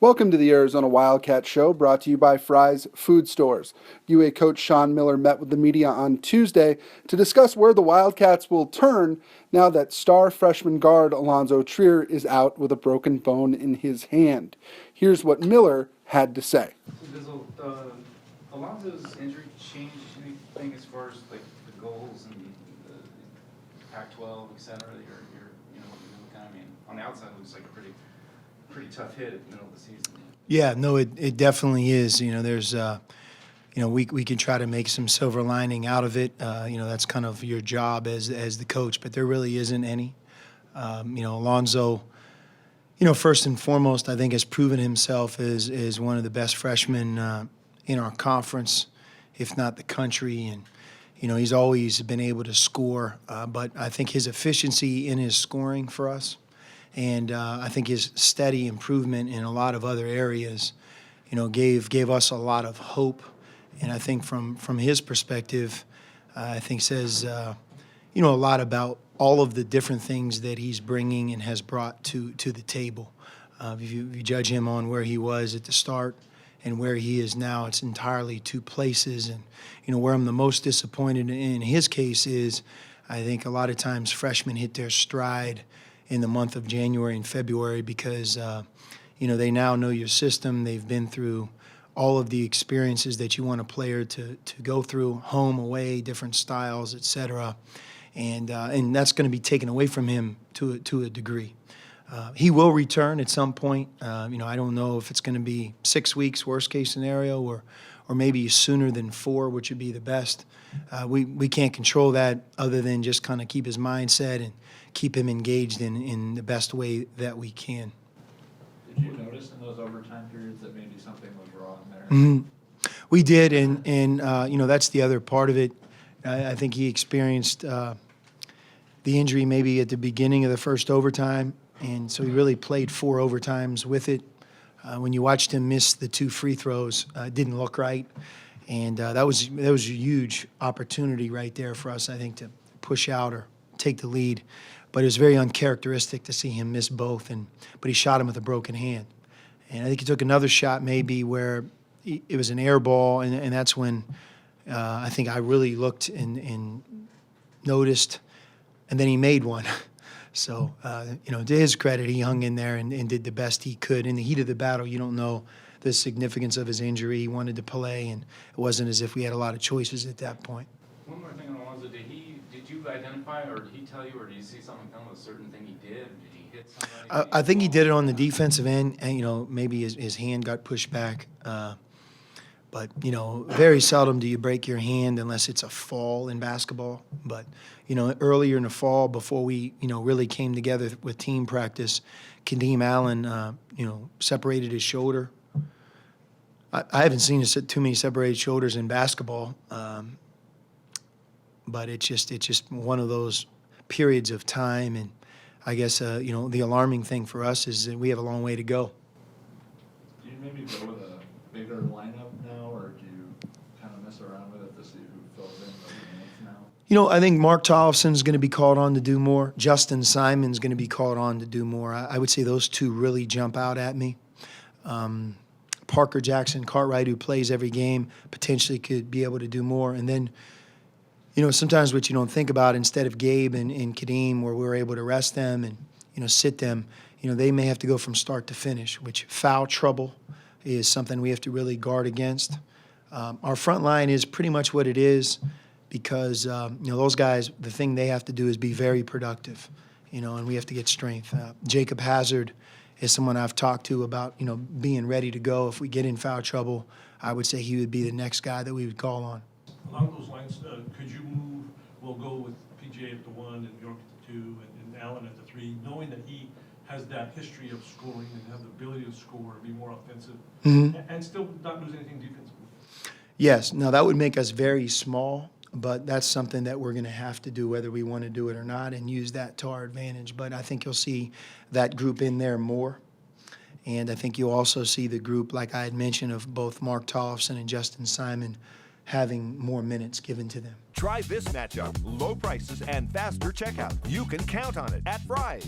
Welcome to the Arizona Wildcat Show, brought to you by Fry's Food Stores. UA coach Sean Miller met with the media on Tuesday to discuss where the Wildcats will turn now that star freshman guard Allonzo Trier is out with a broken bone in his hand. Here's what Miller had to say. Does Allonzo's injury change anything as far as like the goals and the Pac-12, et cetera? I mean, on the outside it looks like a pretty tough hit at the middle of the season. Yeah, no, it definitely is. There's, we can try to make some silver lining out of it. That's kind of your job as the coach, but there really isn't any. Allonzo, first and foremost, I think has proven himself as one of the best freshmen in our conference, if not the country. And, he's always been able to score, but I think his efficiency in his scoring for us, and I think his steady improvement in a lot of other areas, gave us a lot of hope. And I think from his perspective, I think says, a lot about all of the different things that he's bringing and has brought to the table. If you judge him on where he was at the start and where he is now, it's entirely two places. And, where I'm the most disappointed in his case is I think a lot of times freshmen hit their stride in the month of January and February because, they now know your system. They've been through all of the experiences that you want a player to go through, home, away, different styles, et cetera. And that's going to be taken away from him to a degree. He will return at some point. I don't know if it's going to be 6 weeks, worst case scenario, or maybe sooner than 4, which would be the best. We can't control that other than just kind of keep his mindset and keep him engaged in the best way that we can. Did you notice in those overtime periods that maybe something was wrong there? Mm-hmm. We did, and that's the other part of it. I think he experienced the injury maybe at the beginning of the first overtime, and so he really played 4 overtimes with it. When you watched him miss the 2 free throws, it didn't look right, and that was a huge opportunity right there for us, I think, to push out or take the lead. But it was very uncharacteristic to see him miss both, but he shot him with a broken hand. And I think he took another shot maybe where it was an air ball, and that's when I think I really looked and noticed, and then he made one. So, to his credit, he hung in there and did the best he could. In the heat of the battle, you don't know the significance of his injury. He wanted to play, and it wasn't as if we had a lot of choices at that point. One more thing on Allonzo, did you identify, or did he tell you, or did you see something film of a certain thing he did? Did he hit somebody? I think he did it on the defensive end, and maybe his hand got pushed back. But very seldom do you break your hand unless it's a fall in basketball. But earlier in the fall, before we really came together with team practice, Kadeem Allen separated his shoulder. I haven't seen too many separated shoulders in basketball. But it's just one of those periods of time, and I guess the alarming thing for us is that we have a long way to go. Do you maybe go with a bigger lineup now, or do you kind of mess around with it to see who fills in the minutes now? I think Mark Tollefson's going to be called on to do more. Justin Simon's going to be called on to do more. I would say those two really jump out at me. Parker Jackson Cartwright, who plays every game, potentially could be able to do more. And then sometimes what you don't think about, instead of Gabe and Kadeem, where we're able to rest them and, sit them, they may have to go from start to finish, which foul trouble is something we have to really guard against. Our front line is pretty much what it is because, those guys, the thing they have to do is be very productive, and we have to get strength. Jacob Hazard is someone I've talked to about, being ready to go. If we get in foul trouble, I would say he would be the next guy that we would call on. Along those lines, could you move, we'll go with PJ at the 1 and York at the 2 and Allen at the 3, knowing that he has that history of scoring and have the ability to score and be more offensive, and still not lose anything defensively? Yes. Now, that would make us very small, but that's something that we're going to have to do whether we want to do it or not and use that to our advantage. But I think you'll see that group in there more. And I think you'll also see the group, like I had mentioned, of both Mark Tollefson and Justin Simon having more minutes given to them. Try this matchup. Low prices and faster checkout. You can count on it at Fry's.